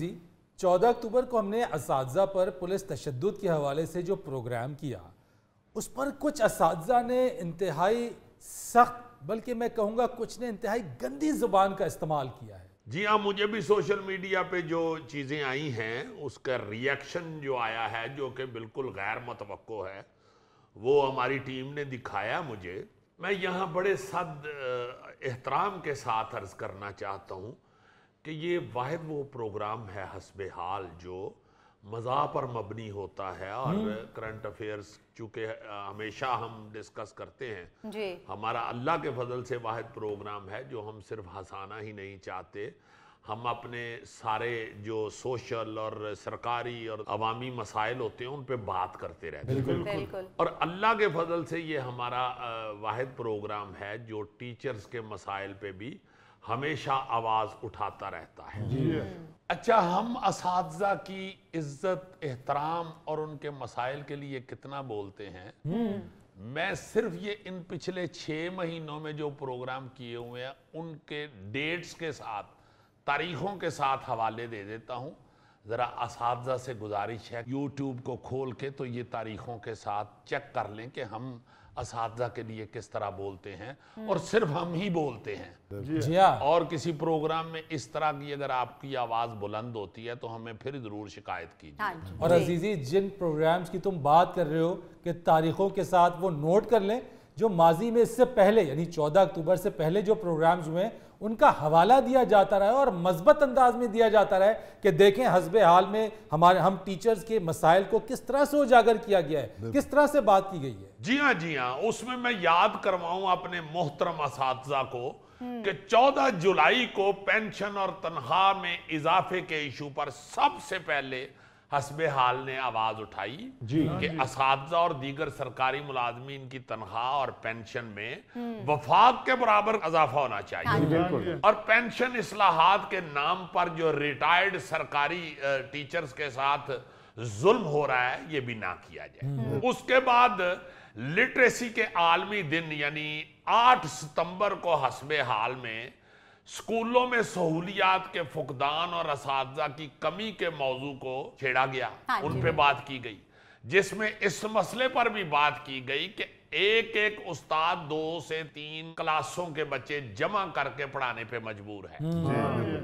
जी 14 अक्टूबर को हमने असातिज़ा पर पुलिस तशद्दुद के हवाले से जो प्रोग्राम किया, उस पर कुछ असातिज़ा ने इंतहाई सख्त, बल्कि मैं कहूँगा कुछ ने इंतहाई गंदी ज़ुबान का इस्तेमाल किया है। जी हाँ, मुझे भी सोशल मीडिया पे जो चीज़ें आई हैं उसका रिएक्शन जो आया है, जो कि बिल्कुल गैर मुतवक्को है, वो हमारी टीम ने दिखाया मुझे। मैं यहाँ बड़े एहतराम के साथ अर्ज़ करना चाहता हूँ कि ये वाहिद वो प्रोग्राम है हस्बे हाल जो मज़ाह पर मबनी होता है, और करंट अफेयर्स चूँकि हमेशा हम डिस्कस करते हैं जी। हमारा अल्लाह के फजल से वाहिद प्रोग्राम है जो हम सिर्फ हंसाना ही नहीं चाहते, हम अपने सारे जो सोशल और सरकारी और अवामी मसाइल होते हैं उन पे बात करते रहते हैं। बिल्कुल। और अल्लाह के फजल से ये हमारा वाहिद प्रोग्राम है जो टीचर्स के मसाइल पे भी हमेशा आवाज़ उठाता रहता है। अच्छा, हम असातिज़ा की इज्जत, एहतराम और उनके मसाइल के लिए कितना बोलते हैं। मैं सिर्फ ये इन पिछले 6 महीनों में जो प्रोग्राम किए हुए हैं उनके डेट्स के साथ, तारीखों के साथ हवाले दे देता हूँ। ज़रा असातिज़ा से गुजारिश है, यूट्यूब को खोल के तो ये तारीखों के साथ चेक कर लें कि हम असातिज़ा के लिए किस तरह बोलते हैं, और सिर्फ हम ही बोलते हैं जी हाँ। और किसी प्रोग्राम में इस तरह की अगर आपकी आवाज़ बुलंद होती है तो हमें फिर ज़रूर शिकायत कीजिए। और अजीज़ी, जिन प्रोग्राम्स की तुम बात कर रहे हो कि तारीखों के साथ, वो नोट कर लें। जो माजी में इससे पहले यानी 14 अक्टूबर से पहले जो प्रोग्राम्स हुए उनका हवाला दिया जाता रहा है और मजबूत अंदाज में दिया जाता रहा है कि देखें हस्बे हाल में हम टीचर्स के मसाइल को किस तरह से उजागर किया गया है, किस तरह से बात की गई है। जी हाँ, उसमें मैं याद करवाऊं अपने मोहतरम असातिज़ा को कि 14 जुलाई को पेंशन और तनख्वाह में इजाफे के इशू पर सबसे पहले हस्बे हाल ने आवाज उठाई कि असातिज़ा और दीगर सरकारी मुलाजमीन की तनख्वाह और पेंशन में वफाक के बराबर इजाफा होना चाहिए, और पेंशन इस्लाहात के नाम पर जो रिटायर्ड सरकारी टीचर्स के साथ जुल्म हो रहा है ये भी ना किया जाए। उसके बाद लिटरेसी के आलमी दिन यानी 8 सितंबर को हस्बे हाल में स्कूलों में सहूलियात के फुकदान और असातिज़ा की कमी के मौजू को छेड़ा गया। उन पे बात की गई, जिसमें इस मसले पर भी बात की गई कि एक उस्ताद 2 से 3 क्लासों के बच्चे जमा करके पढ़ाने पे मजबूर है।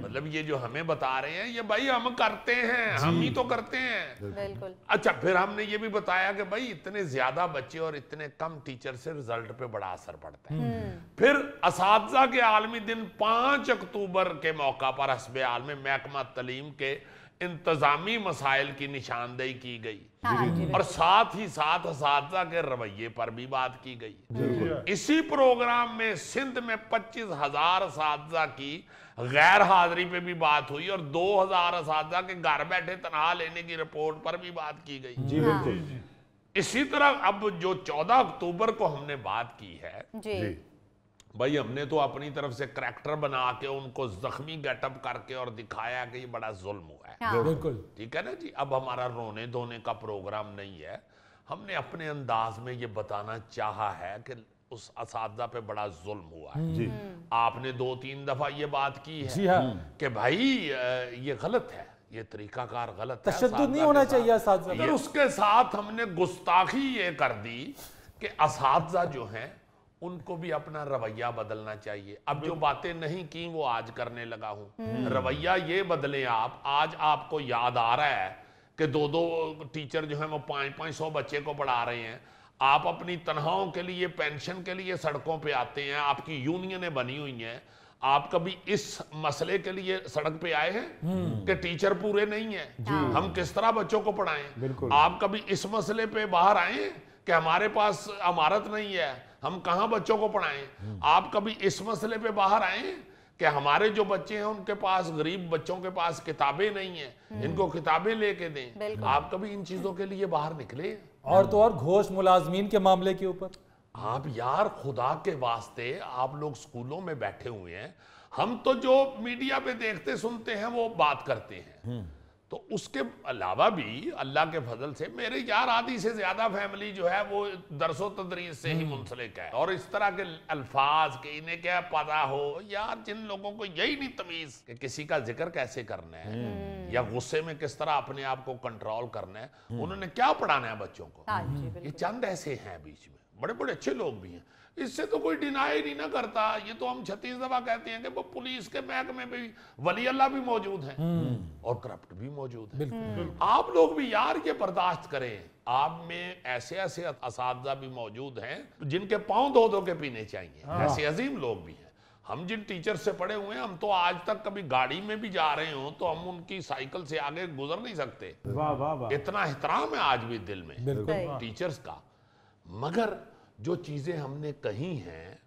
मतलब ये जो हमें बता रहे हैं ये भाई हम करते हैं, हम ही तो करते हैं। बिल्कुल। अच्छा, फिर हमने ये भी बताया कि भाई इतने ज्यादा बच्चे और इतने कम टीचर से रिजल्ट पे बड़ा असर पड़ता है। फिर असातिज़ा के आलमी दिन 5 अक्टूबर के मौका पर हस्बे हाल में महकमा तालीम के इंतजामी मसाइल की निशानदेही की गई, और साथ ही साथ असातिज़ा के रवैये पर भी बात की गई। इसी प्रोग्राम में सिंध में 25,000 असातिज़ा की गैर हाजिरी पे भी बात हुई, और 2,000 असातिज़ा के घर बैठे तनख्वाह लेने की रिपोर्ट पर भी बात की गई। इसी तरह अब जो 14 अक्टूबर को हमने बात की है भाई, हमने तो अपनी तरफ से करैक्टर बना के उनको जख्मी गेटअप करके और दिखाया कि ये बड़ा जुल्म हुआ है। बिल्कुल ठीक है ना जी। अब हमारा रोने धोने का प्रोग्राम नहीं है, हमने अपने अंदाज में ये बताना चाहा है कि उस असातिज़ा पे बड़ा जुल्म हुआ है जी। आपने 2-3 दफा ये बात की है कि भाई ये गलत है, ये तरीकाकार गलत है, तशद्दुद नहीं होना चाहिए असातिज़ा। फिर उसके साथ हमने गुस्ताखी ये कर दी कि असातिज़ा जो है उनको भी अपना रवैया बदलना चाहिए। अब जो बातें नहीं की वो आज करने लगा हूं। रवैया ये बदले आप। आज आपको याद आ रहा है कि 2-2 टीचर जो है वो 500 बच्चे को पढ़ा रहे हैं। आप अपनी तनख्वाहों के लिए, पेंशन के लिए सड़कों पे आते हैं, आपकी यूनियनें बनी हुई हैं। आप कभी इस मसले के लिए सड़क पे आए हैं कि टीचर पूरे नहीं है, हम किस तरह बच्चों को पढ़ाएं? आप कभी इस मसले पे बाहर आए कि हमारे पास इमारत नहीं है, हम कहां बच्चों को पढ़ाएं? आप कभी इस मसले पे बाहर आए कि हमारे जो बच्चे हैं उनके पास, गरीब बच्चों के पास किताबें नहीं है, इनको किताबें लेके दें? आप कभी इन चीजों के लिए बाहर निकले? और तो और घोष मुलाजमीन के मामले के ऊपर आप यार खुदा के वास्ते, आप लोग स्कूलों में बैठे हुए हैं, हम तो जो मीडिया पे देखते सुनते हैं वो बात करते हैं। तो उसके अलावा भी अल्लाह के फजल से मेरे यार आधी से ज्यादा फैमिली जो है वो दरसो तदरीस से ही मुंसलिक है, और इस तरह के अल्फाज के इन्हें क्या पता हो यार, जिन लोगों को यही नहीं तमीज कि किसी का जिक्र कैसे करना है या गुस्से में किस तरह अपने आप को कंट्रोल करना है, उन्होंने क्या पढ़ाना है बच्चों को। ये चंद ऐसे हैं बीच में, बड़े बड़े अच्छे लोग भी हैं, इससे तो कोई डिनाई नहीं ना करता। ये तो हम 36 दफा कहते हैं कि वो पुलिस के महकमे में भी वली अल्लाह भी मौजूद हैं और करप्ट भी मौजूद है। आप लोग भी यार ये बर्दाश्त करें, आप में ऐसे ऐसे असातिज़ा भी मौजूद हैं जिनके पांव धो धो के पीने चाहिए, ऐसे अजीम लोग भी हैं। हम जिन टीचर से पढ़े हुए हैं, हम तो आज तक कभी गाड़ी में भी जा रहे हो तो हम उनकी साइकिल से आगे गुजर नहीं सकते। वाह वाह वाह, इतना एहतराम है आज भी दिल में टीचर्स का। मगर जो चीजें हमने कही हैं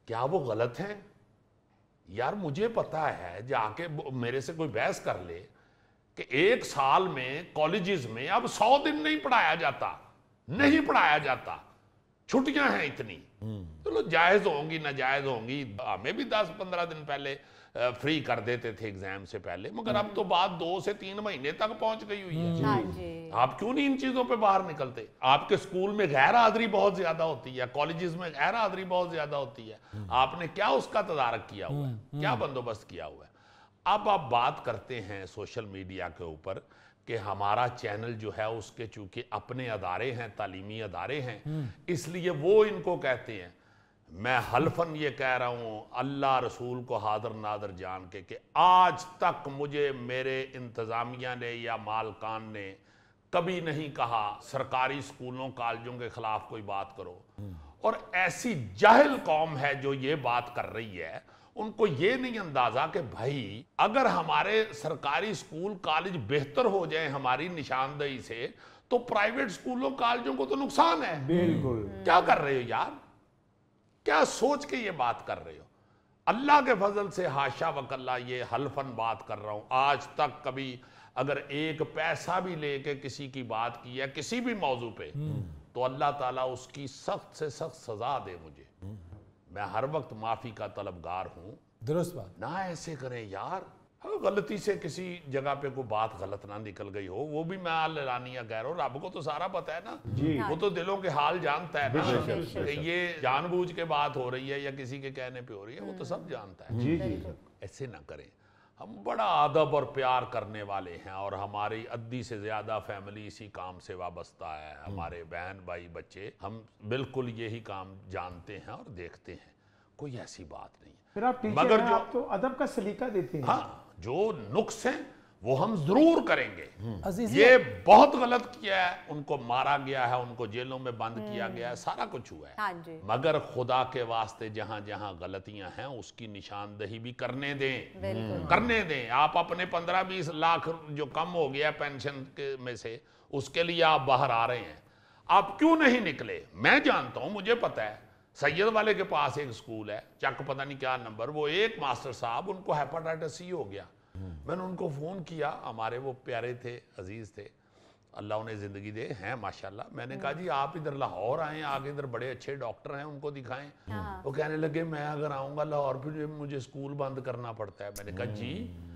क्या वो गलत हैं? यार मुझे पता है, जाके मेरे से कोई बहस कर ले कि एक साल में कॉलेजेस में अब 100 दिन नहीं पढ़ाया जाता, नहीं पढ़ाया जाता, छुट्टियां हैं इतनी। चलो जायज होंगी नाजायज होंगी, हमें भी 10-15 दिन पहले फ्री कर देते थे एग्जाम से पहले, मगर अब तो बात 2 से 3 महीने तक पहुंच गई हुई है। आप क्यों नहीं इन चीजों पे बाहर निकलते? आपके स्कूल में गैर हाजिरी बहुत ज्यादा होती है, कॉलेजेस में गैर हाजिरी बहुत ज्यादा होती है, आपने क्या उसका तदारक किया हुआ है, क्या बंदोबस्त किया हुआ है? अब आप बात करते हैं सोशल मीडिया के ऊपर कि हमारा चैनल जो है उसके चूंकि अपने अदारे हैं, तालीमी अदारे हैं, इसलिए वो इनको कहते हैं। मैं हल्फन ये कह रहा हूं अल्लाह रसूल को हाजिर नादर जान के कि आज तक मुझे मेरे इंतजामिया ने या मालकान ने कभी नहीं कहा सरकारी स्कूलों कॉलेजों के खिलाफ कोई बात करो। और ऐसी जाहिल कौम है जो ये बात कर रही है, उनको ये नहीं अंदाजा कि भाई अगर हमारे सरकारी स्कूल कॉलेज बेहतर हो जाए हमारी निशानदेही से, तो प्राइवेट स्कूलों कॉलेजों को तो नुकसान है। बिल्कुल। क्या कर रहे हो यार, क्या सोच के ये बात कर रहे हो? अल्लाह के फजल से हाशा वकल्ला ये हल्फन बात कर रहा हूं, आज तक कभी अगर एक पैसा भी लेके किसी की बात की है किसी भी मौजू पे, तो अल्लाह ताला उसकी सख्त से सख्त सजा दे मुझे। मैं हर वक्त माफी का तलबगार हूं। दुरुस्त बात। ना ऐसे करें यार, हाँ गलती से किसी जगह पे कोई बात गलत ना निकल गई हो, वो भी मैं अल्लानिया कह रहा हूँ, रब को तो सारा पता है ना जी। वो तो दिलों के हाल जानता है ना कि ये जानबूझ के बात हो रही है या किसी के कहने पे हो रही है, वो तो सब जानता है। जी जी। ऐसे ना करें। हम बड़ा अदब और प्यार करने वाले हैं और हमारी अद्दी से ज्यादा फैमिली इसी काम से वाबस्ता है, हमारे बहन भाई बच्चे, हम बिल्कुल यही काम जानते हैं और देखते हैं, कोई ऐसी बात नहीं है। फिर आप टीचर मगर हैं, जो आप तो अदब का सलीका देते हैं। हाँ, जो नुक्स हैं वो हम जरूर करेंगे। अजीज ये बहुत गलत किया है, उनको मारा गया है, उनको जेलों में बंद किया गया है, सारा कुछ हुआ है। हाँ जी। मगर खुदा के वास्ते जहां जहां गलतियां हैं उसकी निशानदही भी करने दें, करने दें। आप अपने 15-20 लाख जो कम हो गया पेंशन के में से, उसके लिए आप बाहर आ रहे हैं, आप क्यों नहीं निकले? मैं जानता हूं, मुझे पता है, सैयद वाले के पास एक स्कूल है, चक पता नहीं क्या नंबर, वो एक मास्टर साहब उनको हेपेटाइटिस सी हो गया। मैंने उनको फोन किया, हमारे वो प्यारे थे, अजीज थे, अल्लाह उन्हें जिंदगी दे, हैं माशाल्लाह। मैंने कहा जी आप इधर लाहौर आए, आगे इधर बड़े अच्छे डॉक्टर हैं, उनको दिखाएं। वो कहने लगे मैं अगर आऊंगा लाहौर फिर मुझे स्कूल बंद करना पड़ता है। मैंने कहा जी,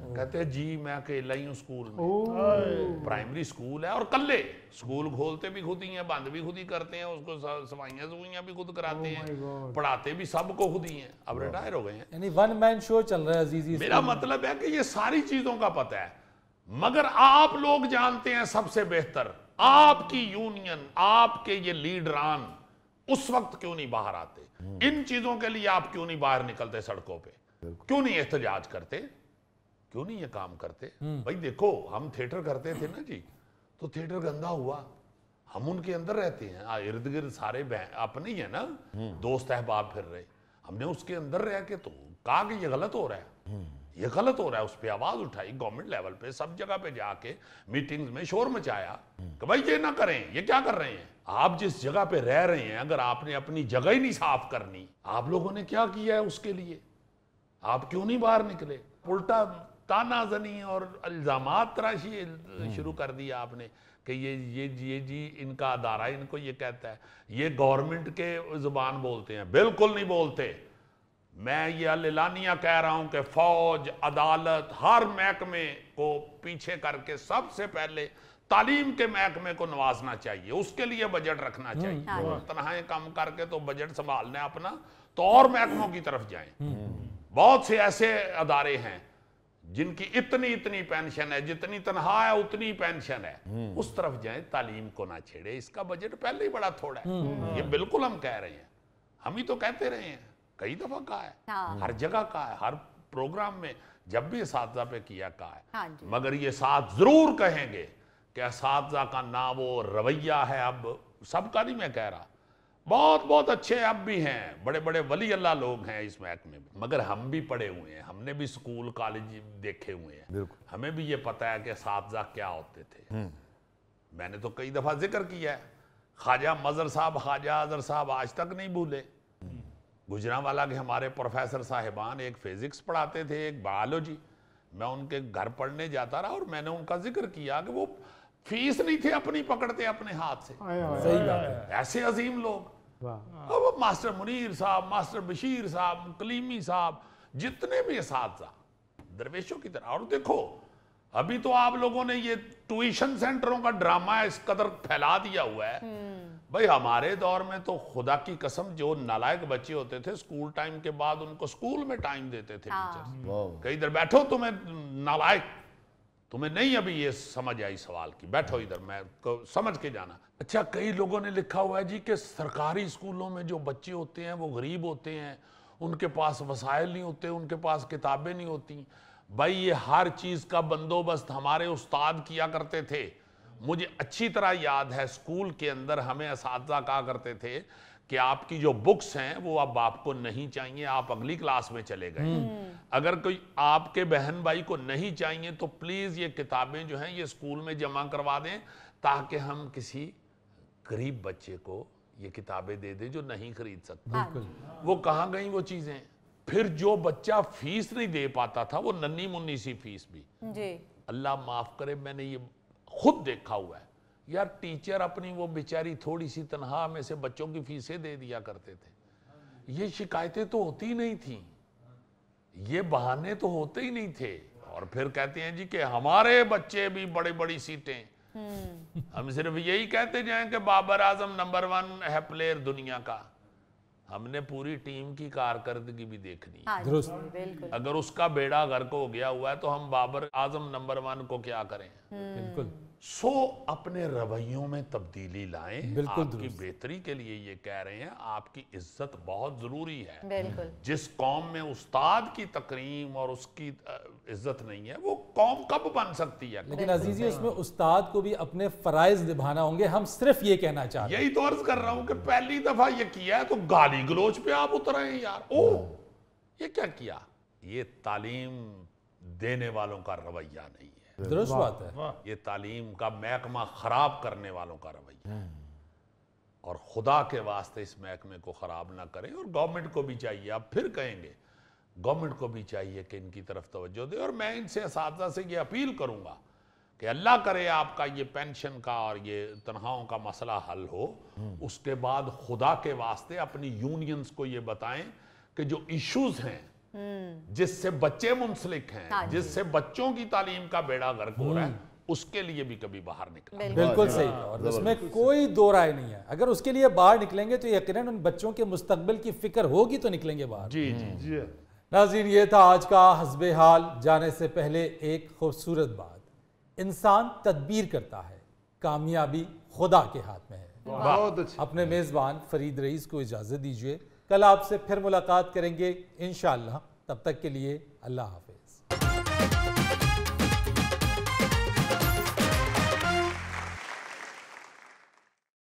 कहते हैं जी मैं अकेला ही हूँ स्कूल में, प्राइमरी स्कूल है और कल्ले स्कूल खोलते भी खुद ही हैं, बंद भी खुद ही करते हैं, उसको सफाइयाँ भी खुद कराते हैं, पढ़ाते भी सबको खुद ही हैं। अब रिटायर हो गए हैं, यानी वन मैन शो चल रहा है अजीजी। मेरा मतलब है कि ये सारी चीजों का पता है, मगर आप लोग जानते हैं सबसे बेहतर, आपकी यूनियन, आपके ये लीडरान उस वक्त क्यों नहीं बाहर आते? इन चीजों के लिए आप क्यों नहीं बाहर निकलते सड़कों पे? क्यों नहीं एहतजाज करते? क्यों नहीं ये काम करते? भाई देखो, हम थिएटर करते थे ना जी, तो थिएटर गंदा हुआ, हम उनके अंदर रहते हैं, इर्द गिर्द सारे अपने ही है ना, दोस्त अहबाब फिर रहे, हमने उसके अंदर रह के तो कहा कि ये गलत हो रहा है, ये गलत हो रहा है, उस पर आवाज उठाई, गवर्नमेंट लेवल पे सब जगह पे जाके मीटिंग्स में शोर मचाया कि भाई ये ना करें, ये क्या कर रहे हैं आप? जिस जगह पे रह रहे हैं, अगर आपने अपनी जगह ही नहीं साफ करनी, आप लोगों ने क्या किया है उसके लिए? आप क्यों नहीं बाहर निकले? उल्टा तानाजनी और इल्जामात तराशी शुरू कर दिया आपने कि ये जी इनका अदारा इनको ये कहता है, ये गवर्नमेंट के जुबान बोलते हैं। बिल्कुल नहीं बोलते, मैं ये अल्लानिया कह रहा हूं कि फौज, अदालत, हर महकमे को पीछे करके सबसे पहले तालीम के महकमे को नवाजना चाहिए, उसके लिए बजट रखना चाहिए। तनहाएं कम करके तो बजट संभालना है अपना, तो और महकमों की तरफ जाएं। बहुत से ऐसे अदारे हैं जिनकी इतनी इतनी पेंशन है, जितनी तनख्वाह है उतनी पेंशन है, उस तरफ जाएं, तालीम को ना छेड़े। इसका बजट पहले ही बड़ा थोड़ा है, ये बिल्कुल हम कह रहे हैं, हम ही तो कहते रहे हैं, कई दफा कहा है, हर जगह कहा है, हर प्रोग्राम में जब भी असातिज़ा पे किया कहा है। मगर ये साथ जरूर कहेंगे कि असातिज़ा का ना वो रवैया है, अब सबका नहीं मैं कह रहा, बहुत बहुत अच्छे अब भी हैं, बड़े बड़े वली अल्लाह लोग हैं इस महकमे में, मगर हम भी पढ़े हुए हैं, हमने भी स्कूल कॉलेज देखे हुए हैं, हमें भी ये पता है कि असातिज़ा क्या होते थे। मैंने तो कई दफ़ा जिक्र किया है, ख्वाजा मजर साहब, ख्वाजा अजहर साहब आज तक नहीं भूले। गुजरांवाला के हमारे प्रोफेसर साहिबान एक फिजिक्स पढ़ाते थे, एक बायोलॉजी, मैं उनके घर पढ़ने जाता रहा और मैंने उनका जिक्र किया कि वो फीस नहीं थे अपनी पकड़ते अपने हाथ से। सही बात है। ऐसे अजीम लोग, अब मास्टर मुनीर साहब, मास्टर बशीर साहब, कलीमी साहब, जितने भी असातिज़ा दरवेशों की तरह। और देखो अभी तो आप लोगों ने ये ट्यूशन सेंटरों का ड्रामा इस कदर फैला दिया हुआ है। भाई हमारे दौर में तो खुदा की कसम जो नालायक बच्चे होते थे स्कूल टाइम के बाद उनको स्कूल में टाइम देते थे टीचर्स, कहीं इधर बैठो, तुम्हें नालायक, तुम्हें नहीं अभी ये समझ आई सवाल की, बैठो इधर, मैं समझ के जाना। अच्छा, कई लोगों ने लिखा हुआ है जी कि सरकारी स्कूलों में जो बच्चे होते हैं वो गरीब होते हैं, उनके पास वसाइल नहीं होते, उनके पास किताबें नहीं होती। भाई ये हर चीज का बंदोबस्त हमारे उस्ताद किया करते थे। मुझे अच्छी तरह याद है स्कूल के अंदर हमें असातिज़ा कहा करते थे कि आपकी जो बुक्स हैं वो अब आपको नहीं चाहिए, आप अगली क्लास में चले गए। अगर कोई आपके बहन भाई को नहीं चाहिए तो प्लीज ये किताबें जो हैं ये स्कूल में जमा करवा दें, ताकि हम किसी गरीब बच्चे को ये किताबें दे दें जो नहीं खरीद सकता। वो कहाँ गई वो चीजें? फिर जो बच्चा फीस नहीं दे पाता था, वो नन्ही मुन्नी सी फीस भी जी। अल्लाह माफ करे, मैंने ये खुद देखा हुआ है यार, टीचर अपनी वो बेचारी थोड़ी सी तनख्वाह में से बच्चों की फीसें दे दिया करते थे। ये शिकायतें तो होती नहीं थी, ये बहाने तो होते ही नहीं थे। और फिर कहते हैं जी कि हमारे बच्चे भी बड़ी बड़ी सीटें, हम सिर्फ यही कहते जाएं कि बाबर आजम नंबर 1 है प्लेयर दुनिया का। हमने पूरी टीम की कारकर्दगी भी देखनी है। अगर उसका बेड़ा गर्क हो गया हुआ है तो हम बाबर आजम नंबर 1 को क्या करें? बिल्कुल। सो अपने रवैयों में तब्दीली लाएं, आपकी बेहतरी के लिए ये कह रहे हैं। आपकी इज्जत बहुत जरूरी है। जिस कौम में उस्ताद की तकरीम और उसकी इज्जत नहीं है वो कौम कब बन सकती है? लेकिन अजीजी उसमें उस्ताद को भी अपने फराइज निभाना होंगे। हम सिर्फ ये कहना चाहते हैं, यही तो अर्ज कर रहा हूं कि पहली दफा ये किया है तो गाली गलोच पे आप उतर आए यार। ओ ये क्या किया? ये तालीम देने वालों का रवैया नहीं है। दुरुस्त बात है। ये तालीम का महकमा खराब करने वालों का रवैया है। और खुदा के वास्ते इस महकमे को खराब ना करें। और गवर्नमेंट को भी चाहिए, आप फिर कहेंगे, गवर्नमेंट को भी चाहिए कि इनकी तरफ तवज्जो दे। और मैं इनसे असातिज़ा से ये अपील करूंगा कि अल्लाह करे आपका ये पेंशन का और ये तनख्वाहों का मसला हल हो, उसके बाद खुदा के वास्ते अपनी यूनियंस को ये बताएं कि जो इश्यूज हैं जिससे बच्चे मुंसलिक हैं, जिससे बच्चों की तालीम का बेड़ा गर्क हो रहा है, उसके लिए भी कभी बाहर निकले। बिल्कुल सही, और उसमें कोई दो राय नहीं है। अगर उसके लिए बाहर निकलेंगे तो यकीनन उन बच्चों के मुस्तकबिल की फिक्र होगी तो निकलेंगे बाहर। जी जी। नाज़रीन, ये था आज का हस्बे हाल। जाने से पहले एक खूबसूरत बात, इंसान तदबीर करता है, कामयाबी खुदा के हाथ में है। बहुत अच्छा। अपने मेज़बान फरीद रईस को इजाज़त दीजिए। कल आपसे फिर मुलाकात करेंगे इंशाअल्लाह। तब तक के लिए अल्लाह हाफ़िज़।